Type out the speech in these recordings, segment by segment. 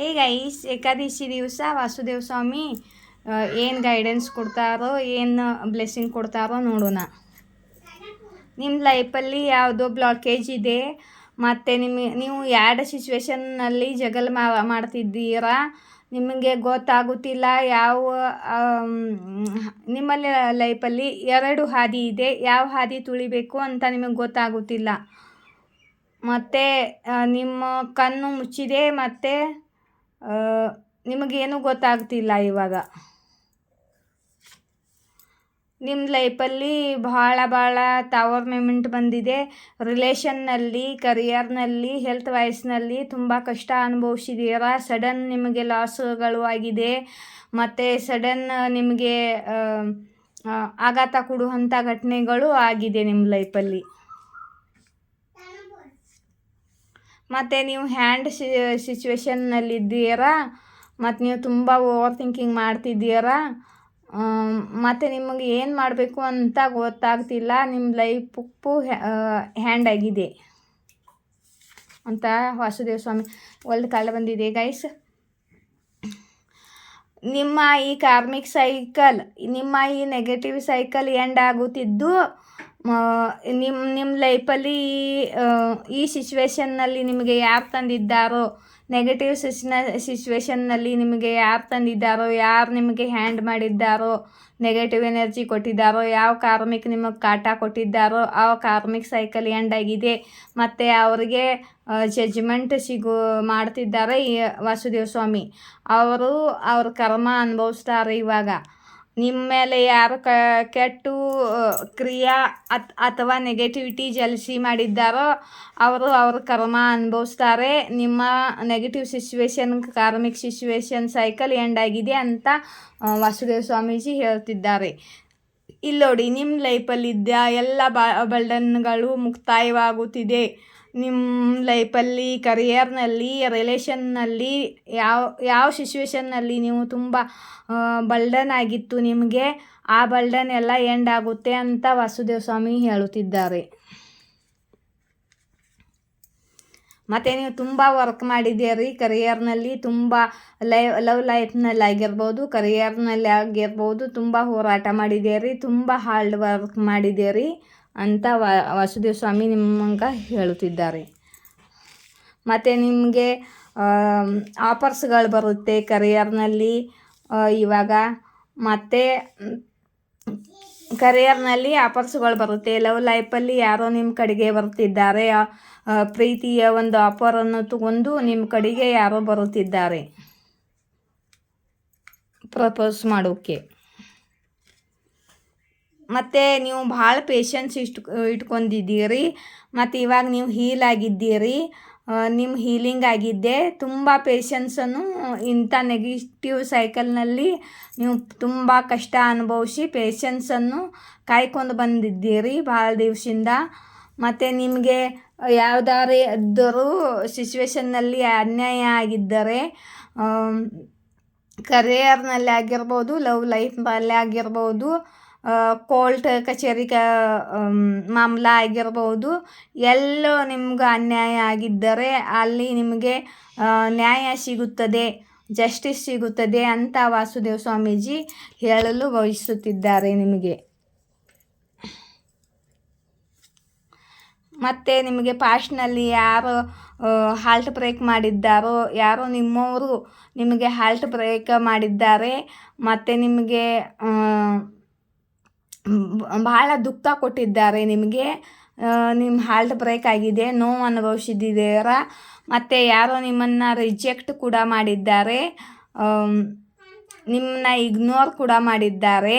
Hey guys, Ekadashi ದಿವಸ ವಾಸುದೇವ ಸ್ವಾಮಿ ಏನು guidance ಕೊಡ್ತಾರೋ, ಏನು ಬ್ಲೆಸ್ಸಿಂಗ್ ಕೊಡ್ತಾರೋ ನೋಡೋಣ. ನಿಮ್ಮ ಲೈಫಲ್ಲಿ ಯಾವುದೋ ಬ್ಲಾಕೇಜ್ ಇದೆ ಮತ್ತು ನೀವು ಎರಡು ಸಿಚುವೇಶನ್ನಲ್ಲಿ ಜಗಲ್ ಮಾಡ್ತಿದ್ದೀರಾ. ನಿಮಗೆ ಗೊತ್ತಾಗುತ್ತಿಲ್ಲ ಯಾವ ನಿಮ್ಮ ಲೈಫಲ್ಲಿ ಎರಡು ಹಾದಿ ಇದೆ, ಯಾವ ಹಾದಿ ತುಳಿಬೇಕು ಅಂತ ನಿಮಗೆ ಗೊತ್ತಾಗುತ್ತಿಲ್ಲ. ಮತ್ತು ನಿಮ್ಮ ಕಣ್ಣು ಮುಚ್ಚಿದೆ ಮತ್ತು ನಿಮಗೇನು ಗೊತ್ತಾಗ್ತಿಲ್ಲ. ಇವಾಗ ನಿಮ್ಮ ಲೈಫಲ್ಲಿ ಭಾಳ ಟವರ್ ಮೂಮೆಂಟ್ ಬಂದಿದೆ. ರಿಲೇಷನ್ನಲ್ಲಿ, ಕರಿಯರ್ನಲ್ಲಿ, ಹೆಲ್ತ್ ವೈಸ್ನಲ್ಲಿ ತುಂಬ ಕಷ್ಟ ಅನುಭವಿಸಿದ್ದೀರಾ. ಸಡನ್ ನಿಮಗೆ ಲಾಸ್ಗಳು ಆಗಿದೆ ಮತ್ತು ಸಡನ್ ನಿಮಗೆ ಆಘಾತ ಕೊಡುವಂಥ ಘಟನೆಗಳು ಆಗಿದೆ ನಿಮ್ಮ ಲೈಫಲ್ಲಿ. ಮತ್ತು ನೀವು ಹ್ಯಾಂಡ್ ಸಿಚುವೇಶನ್ನಲ್ಲಿದ್ದೀರಾ ಮತ್ತು ನೀವು ತುಂಬ ಓವರ್ ಥಿಂಕಿಂಗ್ ಮಾಡ್ತಿದ್ದೀರಾ ಮತ್ತು ನಿಮಗೆ ಏನು ಮಾಡಬೇಕು ಅಂತ ಗೊತ್ತಾಗ್ತಿಲ್ಲ. ನಿಮ್ಮ ಲೈಫು ಹ್ಯಾಂಡ್ ಆಗಿದೆ ಅಂತ ವಾಸುದೇವ ಸ್ವಾಮಿ ಒಳ್ಳೆ ಕಾಲ ಬಂದಿದೆ ಗೈಸ್. ನಿಮ್ಮ ಈ ಕಾರ್ಮಿಕ್ ಸೈಕಲ್, ನಿಮ್ಮ ಈ ನೆಗೆಟಿವ್ ಸೈಕಲ್ ಎಂಡ್ ಆಗುತ್ತಿದ್ದು ನಿಮ್ಮ ಲೈಫಲ್ಲಿ ಈ ಸಿಚುವೇಶನ್ನಲ್ಲಿ ನಿಮಗೆ ಯಾರು ತಂದಿದ್ದಾರೋ, ನೆಗೆಟಿವ್ ಸಿಚುವೇಶನ್ನಲ್ಲಿ ನಿಮಗೆ ಯಾರು ತಂದಿದ್ದಾರೋ, ಯಾರು ನಿಮಗೆ ಹ್ಯಾಂಡ್ ಮಾಡಿದ್ದಾರೋ, ನೆಗೆಟಿವ್ ಎನರ್ಜಿ ಕೊಟ್ಟಿದ್ದಾರೋ, ಯಾವ ಕಾರ್ಮಿಕ್ ನಿಮಗೆ ಕಾಟ ಕೊಟ್ಟಿದ್ದಾರೋ ಆ ಕಾರ್ಮಿಕ್ ಸೈಕಲ್ ಎಂಡ್ ಆಗಿದೆ ಮತ್ತು ಅವರಿಗೆ ಜಡ್ಜ್ಮೆಂಟ್ ಮಾಡ್ತಿದ್ದಾರೆ ಈ ವಾಸುದೇವ ಸ್ವಾಮಿ. ಅವ್ರ ಕರ್ಮ ಅನುಭವಿಸ್ತಾರೆ ಇವಾಗ. ನಿಮ್ಮ ಮೇಲೆ ಯಾರು ಕೆಟ್ಟು ಕ್ರಿಯಾ ಅಥವಾ ನೆಗೆಟಿವಿಟಿ ಜಲಸಿ ಮಾಡಿದ್ದಾರೋ ಅವ್ರ ಕರ್ಮ ಅನುಭವಿಸ್ತಾರೆ. ನಿಮ್ಮ negative situation, karmic situation cycle end ಆಗಿದೆ ಅಂತ ವಾಸುದೇವ ಸ್ವಾಮೀಜಿ ಹೇಳ್ತಿದ್ದಾರೆ. ಇಲ್ಲಿ ನೋಡಿ, ನಿಮ್ಮ ಲೈಫಲ್ಲಿದ್ದ ಎಲ್ಲ ಬರ್ಡನ್ಗಳು ಮುಕ್ತಾಯವಾಗುತ್ತಿದೆ. ನಿಮ್ಮ ಲೈಫಲ್ಲಿ, ಕರಿಯರ್ನಲ್ಲಿ, ರಿಲೇಷನ್ನಲ್ಲಿ, ಯಾವ ಸಿಚುವೇಶನ್ನಲ್ಲಿ ನೀವು ತುಂಬ ಬರ್ಡನ್ ಆಗಿತ್ತು ನಿಮಗೆ, ಆ ಬರ್ಡನ್ ಎಲ್ಲ ಎಂಡ್ ಆಗುತ್ತೆ ಅಂತ ವಾಸುದೇವ ಸ್ವಾಮಿ ಹೇಳುತ್ತಿದ್ದಾರೆ. ಮತ್ತು ನೀವು ತುಂಬ ವರ್ಕ್ ಮಾಡಿದ್ದೀರಿ ಕರಿಯರ್ನಲ್ಲಿ, ತುಂಬ ಲವ್ ಲೈಫ್ನಲ್ಲಿ ಆಗಿರ್ಬೋದು, ಕರಿಯರ್ನಲ್ಲಿ ಆಗಿರ್ಬೋದು, ತುಂಬ ಹೋರಾಟ ಮಾಡಿದ್ದೀರಿ, ತುಂಬ ಹಾರ್ಡ್ ವರ್ಕ್ ಮಾಡಿದ್ದೀರಿ ಅಂತ ವಾಸುದೇವ ಸ್ವಾಮಿ ನಿಮಗೆ ಹೇಳುತ್ತಿದ್ದಾರೆ. ಮತ್ತು ನಿಮಗೆ ಆಫರ್ಸ್ಗಳು ಬರುತ್ತೆ ಕರಿಯರ್ನಲ್ಲಿ ಇವಾಗ. ಮತ್ತು ಕರಿಯರ್ನಲ್ಲಿ ಆಫರ್ಸ್ಗಳು ಬರುತ್ತೆ. ಲವ್ ಲೈಫಲ್ಲಿ ಯಾರೋ ನಿಮ್ಮ ಕಡೆಗೆ ಬರ್ತಿದ್ದಾರೆ, ಪ್ರೀತಿಯ ಒಂದು ಆಫರನ್ನು ತಗೊಂಡು ನಿಮ್ಮ ಕಡೆಗೆ ಯಾರೋ ಬರುತ್ತಿದ್ದಾರೆ ಪ್ರಪೋಸ್ ಮಾಡೋಕ್ಕೆ. ಮತ್ತು ನೀವು ಭಾಳ ಪೇಷನ್ಸ್ ಇಟ್ಕೊಂಡಿದ್ದೀರಿ ಮತ್ತು ಇವಾಗ ನೀವು ಹೀಲ್ ಆಗಿದ್ದೀರಿ. ನಿಮ್ಮ ಹೀಲಿಂಗ್ ಆಗಿದ್ದೆ. ತುಂಬ ಪೇಷನ್ಸನ್ನು ಇಂಥ ನೆಗೆಟಿವ್ ಸೈಕಲ್ನಲ್ಲಿ ನೀವು ತುಂಬ ಕಷ್ಟ ಅನುಭವಿಸಿ ಪೇಷನ್ಸನ್ನು ಕಾಯ್ಕೊಂಡು ಬಂದಿದ್ದೀರಿ ಭಾಳ ದಿವಸದಿಂದ. ಮತ್ತು ನಿಮಗೆ ಯಾವುದಾದ್ರೂ ಸಿಚುವೇಶನ್ನಲ್ಲಿ ಅನ್ಯಾಯ ಆಗಿದ್ದರೆ, ಕರಿಯರ್ನಲ್ಲಿ ಆಗಿರ್ಬೋದು, ಲವ್ ಲೈಫ್ನಲ್ಲಿ ಆಗಿರ್ಬೋದು, ಕೋರ್ಟ್ ಕಚೇರಿ ಮಾಮಲ ಆಗಿರ್ಬೋದು, ಎಲ್ಲೋ ನಿಮ್ಗೆ ಅನ್ಯಾಯ ಆಗಿದ್ದರೆ ಅಲ್ಲಿ ನಿಮಗೆ ನ್ಯಾಯ ಸಿಗುತ್ತದೆ, ಜಸ್ಟಿಸ್ ಸಿಗುತ್ತದೆ ಅಂತ ವಾಸುದೇವ ಸ್ವಾಮೀಜಿ ಹೇಳಲು ಬಯಸುತ್ತಿದ್ದಾರೆ ನಿಮಗೆ. ಮತ್ತು ನಿಮಗೆ ಪಾಸ್ಟ್ನಲ್ಲಿ ಯಾರು ಹಾಲ್ಟ್ ಬ್ರೇಕ್ ಮಾಡಿದ್ದಾರೋ, ಯಾರೋ ನಿಮ್ಮವರು ನಿಮಗೆ ಹಾಲ್ಟ್ ಬ್ರೇಕ್ ಮಾಡಿದ್ದಾರೆ ಮತ್ತು ನಿಮಗೆ ಭಾಳ ದುಃಖ ಕೊಟ್ಟಿದ್ದಾರೆ, ನಿಮಗೆ ನಿಮ್ಮ ಹಾಲ್ಟ್ ಬ್ರೇಕ್ ಆಗಿದೆ, ನೋವು ಅನುಭವಿಸಿದ್ದೀರಾ. ಮತ್ತು ಯಾರೋ ನಿಮ್ಮನ್ನು ರಿಜೆಕ್ಟ್ ಕೂಡ ಮಾಡಿದ್ದಾರೆ, ನಿಮ್ಮನ್ನ ಇಗ್ನೋರ್ ಕೂಡ ಮಾಡಿದ್ದಾರೆ.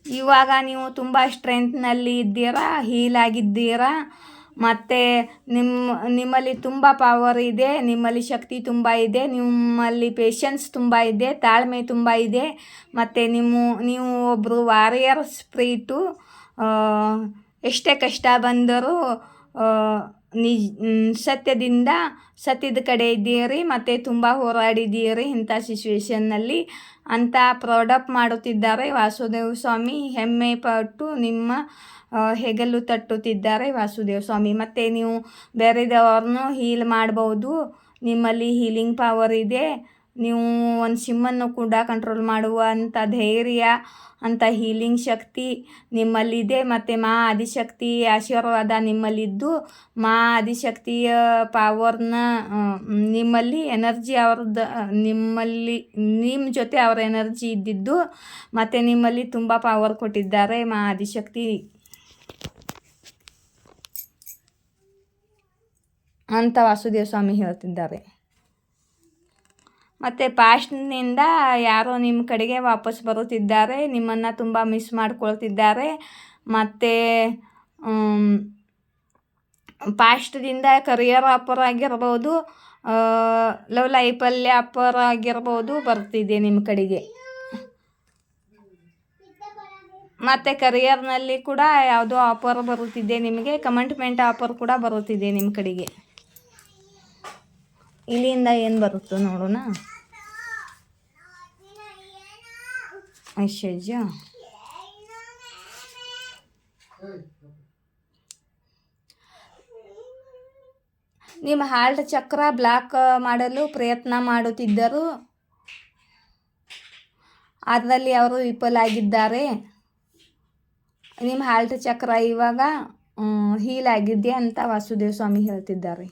ಇವಾಗ ನೀವು ತುಂಬ ಸ್ಟ್ರೆಂತ್ನಲ್ಲಿ ಇದ್ದೀರಾ, ಹೀಲ್ ಆಗಿದ್ದೀರಾ ಮತ್ತು ನಿಮ್ಮಲ್ಲಿ ತುಂಬ ಪವರ್ ಇದೆ, ನಿಮ್ಮಲ್ಲಿ ಶಕ್ತಿ ತುಂಬ ಇದೆ, ನಿಮ್ಮಲ್ಲಿ ಪೇಷನ್ಸ್ ತುಂಬ ಇದೆ, ತಾಳ್ಮೆ ತುಂಬ ಇದೆ ಮತ್ತು ನೀವು ಒಬ್ಬರು ವಾರಿಯರ್ ಸ್ಪಿರಿಟು. ಎಷ್ಟೇ ಕಷ್ಟ ಬಂದರೂ ಸತ್ಯದ ಕಡೆ ಇದ್ದೀರಿ ಮತ್ತು ತುಂಬ ಹೋರಾಡಿದ್ದೀರಿ ಇಂಥ ಸಿಚುವೇಶನ್ನಲ್ಲಿ ಅಂತ ಪ್ರೌಡಪ್ ಮಾಡುತ್ತಿದ್ದಾರೆ ವಾಸುದೇವ ಸ್ವಾಮಿ. ಹೆಮ್ಮೆ ಪಟ್ಟು ನಿಮ್ಮ ಹೆಗಲು ತಟ್ಟುತ್ತಿದ್ದಾರೆ ವಾಸುದೇವ ಸ್ವಾಮಿ. ಮತ್ತು ನೀವು ಬೇರೆದವ್ರನ್ನೂ ಹೀಲ್ ಮಾಡ್ಬೋದು. ನಿಮ್ಮಲ್ಲಿ ಹೀಲಿಂಗ್ ಪವರ್ ಇದೆ. ನೀವು ಒಂದು ಸಿಮ್ಮನ್ನು ಕೂಡ ಕಂಟ್ರೋಲ್ ಮಾಡುವಂಥ ಧೈರ್ಯ, ಅಂಥ ಹೀಲಿಂಗ್ ಶಕ್ತಿ ನಿಮ್ಮಲ್ಲಿದೆ. ಮತ್ತು ಮಾ ಆದಿಶಕ್ತಿ ಆಶೀರ್ವಾದ ನಿಮ್ಮಲ್ಲಿದ್ದು, ಮಾ ಆದಿಶಕ್ತಿಯ ಪವರ್ನ ನಿಮ್ಮಲ್ಲಿ ಎನರ್ಜಿ ಅವ್ರದ್ದು ನಿಮ್ಮ ಜೊತೆ ಅವ್ರ ಎನರ್ಜಿ ಇದ್ದಿದ್ದು, ಮತ್ತು ನಿಮ್ಮಲ್ಲಿ ತುಂಬ ಪವರ್ ಕೊಟ್ಟಿದ್ದಾರೆ ಮಾ ಆದಿಶಕ್ತಿ ಅಂತ ವಾಸುದೇವ ಸ್ವಾಮಿ ಹೇಳ್ತಿದ್ದಾರೆ. ಮತ್ತು ಪಾಸ್ಟ್ನಿಂದ ಯಾರೋ ನಿಮ್ಮ ಕಡೆಗೆ ವಾಪಸ್ ಬರುತ್ತಿದ್ದಾರೆ, ನಿಮ್ಮನ್ನು ತುಂಬ ಮಿಸ್ ಮಾಡ್ಕೊಳ್ತಿದ್ದಾರೆ. ಮತ್ತು ಪಾಸ್ಟ್ದಿಂದ ಕರಿಯರ್ ಆಫರ್ ಆಗಿರ್ಬೋದು, ಲವ್ ಲೈಫಲ್ಲಿ ಆಫರ್ ಆಗಿರ್ಬೋದು, ಬರ್ತಿದೆ ನಿಮ್ಮ ಕಡೆಗೆ. ಮತ್ತು ಕರಿಯರ್ನಲ್ಲಿ ಕೂಡ ಯಾವುದೋ ಆಫರ್ ಬರುತ್ತಿದೆ ನಿಮಗೆ, ಕಮಿಟ್ಮೆಂಟ್ ಆಫರ್ ಕೂಡ ಬರುತ್ತಿದೆ ನಿಮ್ಮ ಕಡೆಗೆ. ಇಲ್ಲಿಂದ ಏನು ಬರುತ್ತೋ ನೋಡೋಣ. ಐಶ್ವರ್ಯ, ನಿಮ್ಮ ಹಾರ್ಟ್ ಚಕ್ರ ಬ್ಲಾಕ್ ಮಾಡಲು ಪ್ರಯತ್ನ ಮಾಡುತ್ತಿದ್ದರು, ಅದರಲ್ಲಿ ಅವರು ವಿಫಲಾಗಿದ್ದಾರೆ. ನಿಮ್ಮ ಹಾರ್ಟ್ ಚಕ್ರ ಇವಾಗ ಹೀಲ್ ಆಗಿದೆ ಅಂತ ವಾಸುದೇವ ಸ್ವಾಮಿ ಹೇಳ್ತಿದ್ದಾರೆ.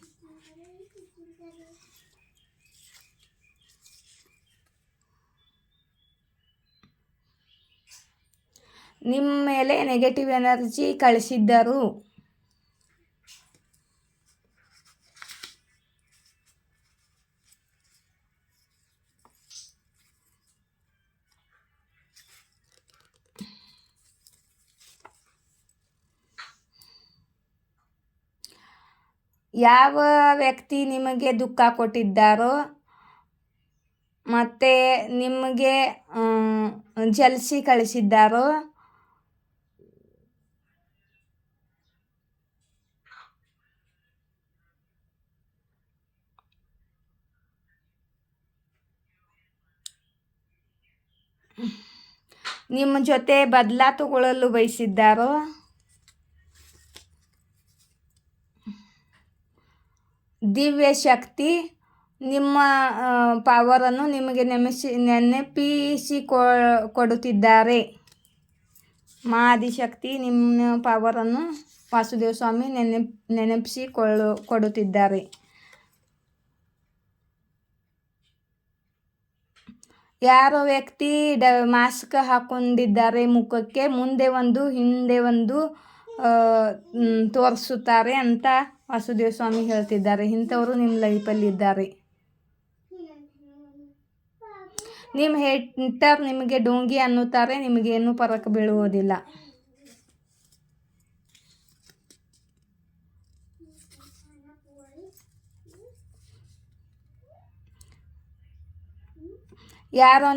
ನಿಮ್ಮ ಮೇಲೆ ನೆಗೆಟಿವ್ ಎನರ್ಜಿ ಕಳಿಸಿದ್ದರು. ಯಾವ ವ್ಯಕ್ತಿ ನಿಮಗೆ ದುಃಖ ಕೊಟ್ಟಿದ್ದಾರೋ ಮತ್ತು ನಿಮಗೆ ಜಲ್ಸಿ ಕಳಿಸಿದ್ದಾರೋ, ನಿಮ್ಮ ಜೊತೆ ಬದಲಾ ತಗೊಳ್ಳಲು ಬಯಸಿದ್ದಾರೋ, ದಿವ್ಯ ಶಕ್ತಿ ನಿಮ್ಮ ಪವರನ್ನು ನಿಮಗೆ ಕೊಡುತ್ತಿದ್ದಾರೆ. ಮಾ ಆದಿಶಕ್ತಿ ನಿಮ್ಮ ಪವರನ್ನು ವಾಸುದೇವ ಸ್ವಾಮಿ ಕೊಡುತ್ತಿದ್ದಾರೆ. ಯಾರೋ ವ್ಯಕ್ತಿ ಮಾಸ್ಕ್ ಹಾಕೊಂಡಿದ್ದಾರೆ ಮುಖಕ್ಕೆ, ಮುಂದೆ ಒಂದು ಹಿಂದೆ ಒಂದು ತೋರಿಸುತ್ತಾರೆ ಅಂತ ವಾಸುದೇವ ಸ್ವಾಮಿ ಹೇಳ್ತಿದ್ದಾರೆ. ಇಂಥವರು ನಿಮ್ಮ ಲೈಫಲ್ಲಿದ್ದಾರೆ. ನಿಮ್ಮ ಹೇಟರ್ ನಿಮಗೆ ಡೋಂಗಿ ಅನ್ನುತ್ತಾರೆ, ನಿಮಗೇನು ಫರಕ್ ಬೀಳುವುದಿಲ್ಲ. ಯಾರೋ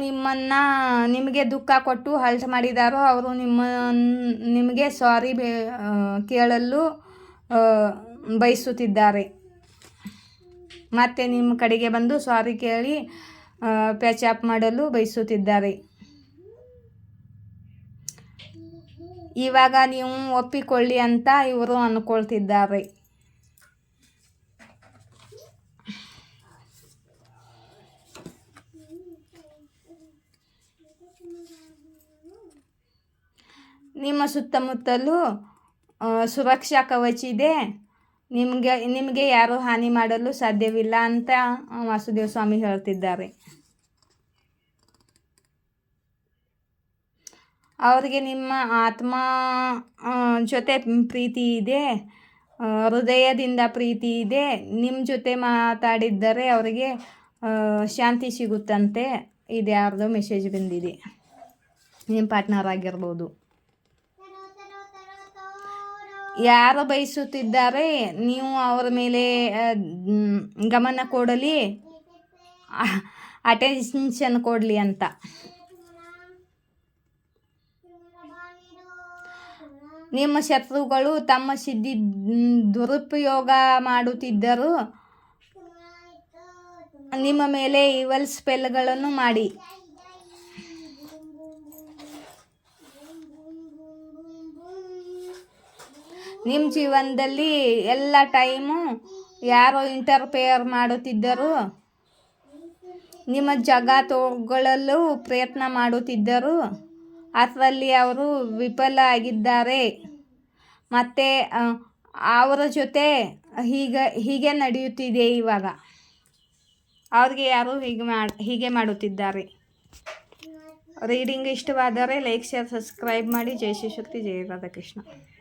ನಿಮಗೆ ದುಃಖ ಕೊಟ್ಟು ಹಲ್ಟ್ ಮಾಡಿದಾರೋ ಅವರು ನಿಮಗೆ ಸಾರಿ ಕೇಳಲು ಬಯಸುತ್ತಿದ್ದಾರೆ. ಮತ್ತು ನಿಮ್ಮ ಕಡೆಗೆ ಬಂದು ಸಾರಿ ಕೇಳಿ ಪ್ಯಾಚಪ್ ಮಾಡಲು ಬಯಸುತ್ತಿದ್ದಾರೆ. ಇವಾಗ ನೀವು ಒಪ್ಪಿಕೊಳ್ಳಿ ಅಂತ ಇವರು ಅಂದ್ಕೊಳ್ತಿದ್ದಾರೆ. ನಿಮ್ಮ ಸುತ್ತಮುತ್ತಲೂ ಸುರಕ್ಷಾ ಕವಚ ಇದೆ, ನಿಮಗೆ ಯಾರೂ ಹಾನಿ ಮಾಡಲು ಸಾಧ್ಯವಿಲ್ಲ ಅಂತ ವಾಸುದೇವ ಸ್ವಾಮಿ ಹೇಳ್ತಿದ್ದಾರೆ. ಅವರಿಗೆ ನಿಮ್ಮ ಆತ್ಮ ಜೊತೆ ಪ್ರೀತಿ ಇದೆ, ಹೃದಯದಿಂದ ಪ್ರೀತಿ ಇದೆ. ನಿಮ್ಮ ಜೊತೆ ಮಾತಾಡಿದ್ದರೆ ಅವರಿಗೆ ಶಾಂತಿ ಸಿಗುತ್ತಂತೆ. ಇದು ಯಾರ್ದೋ ಮೆಸೇಜ್ ಬಂದಿದೆ, ನಿಮ್ಮ ಪಾರ್ಟ್ನರ್ ಆಗಿರ್ಬೋದು. ಯಾರು ಬಯಸುತ್ತಿದ್ದಾರೆ ನೀವು ಅವರ ಮೇಲೆ ಗಮನ ಕೊಡಲಿ, ಅಟೆನ್ಷನ್ ಕೊಡಲಿ ಅಂತ. ನಿಮ್ಮ ಶತ್ರುಗಳು ತಮ್ಮ ಸಿದ್ಧಿ ದುರುಪಯೋಗ ಮಾಡುತ್ತಿದ್ದರು, ನಿಮ್ಮ ಮೇಲೆ ಈವಲ್ ಸ್ಪೆಲ್ಗಳನ್ನು ಮಾಡಿ ನಿಮ್ಮ ಜೀವನದಲ್ಲಿ ಎಲ್ಲ ಟೈಮು ಯಾರೋ ಇಂಟರ್ಫಿಯರ್ ಮಾಡುತ್ತಿದ್ದರು, ನಿಮ್ಮ ಜಾಗ ತಗೊಳ್ಳಲು ಪ್ರಯತ್ನ ಮಾಡುತ್ತಿದ್ದರು, ಅದರಲ್ಲಿ ಅವರು ವಿಫಲ ಆಗಿದ್ದಾರೆ. ಮತ್ತು ಅವರ ಜೊತೆ ಹೀಗೆ ನಡೆಯುತ್ತಿದೆ ಇವಾಗ. ಅವ್ರಿಗೆ ಯಾರು ಹೀಗೆ ಮಾಡುತ್ತಿದ್ದಾರೆ. ರೀಡಿಂಗ್ ಇಷ್ಟವಾದರೆ ಲೈಕ್, ಶೇರ್, ಸಬ್ಸ್ಕ್ರೈಬ್ ಮಾಡಿ. ಜೈ ಶ್ರೀ ಶಕ್ತಿ, ಜೈ ರಾಧಾಕೃಷ್ಣ.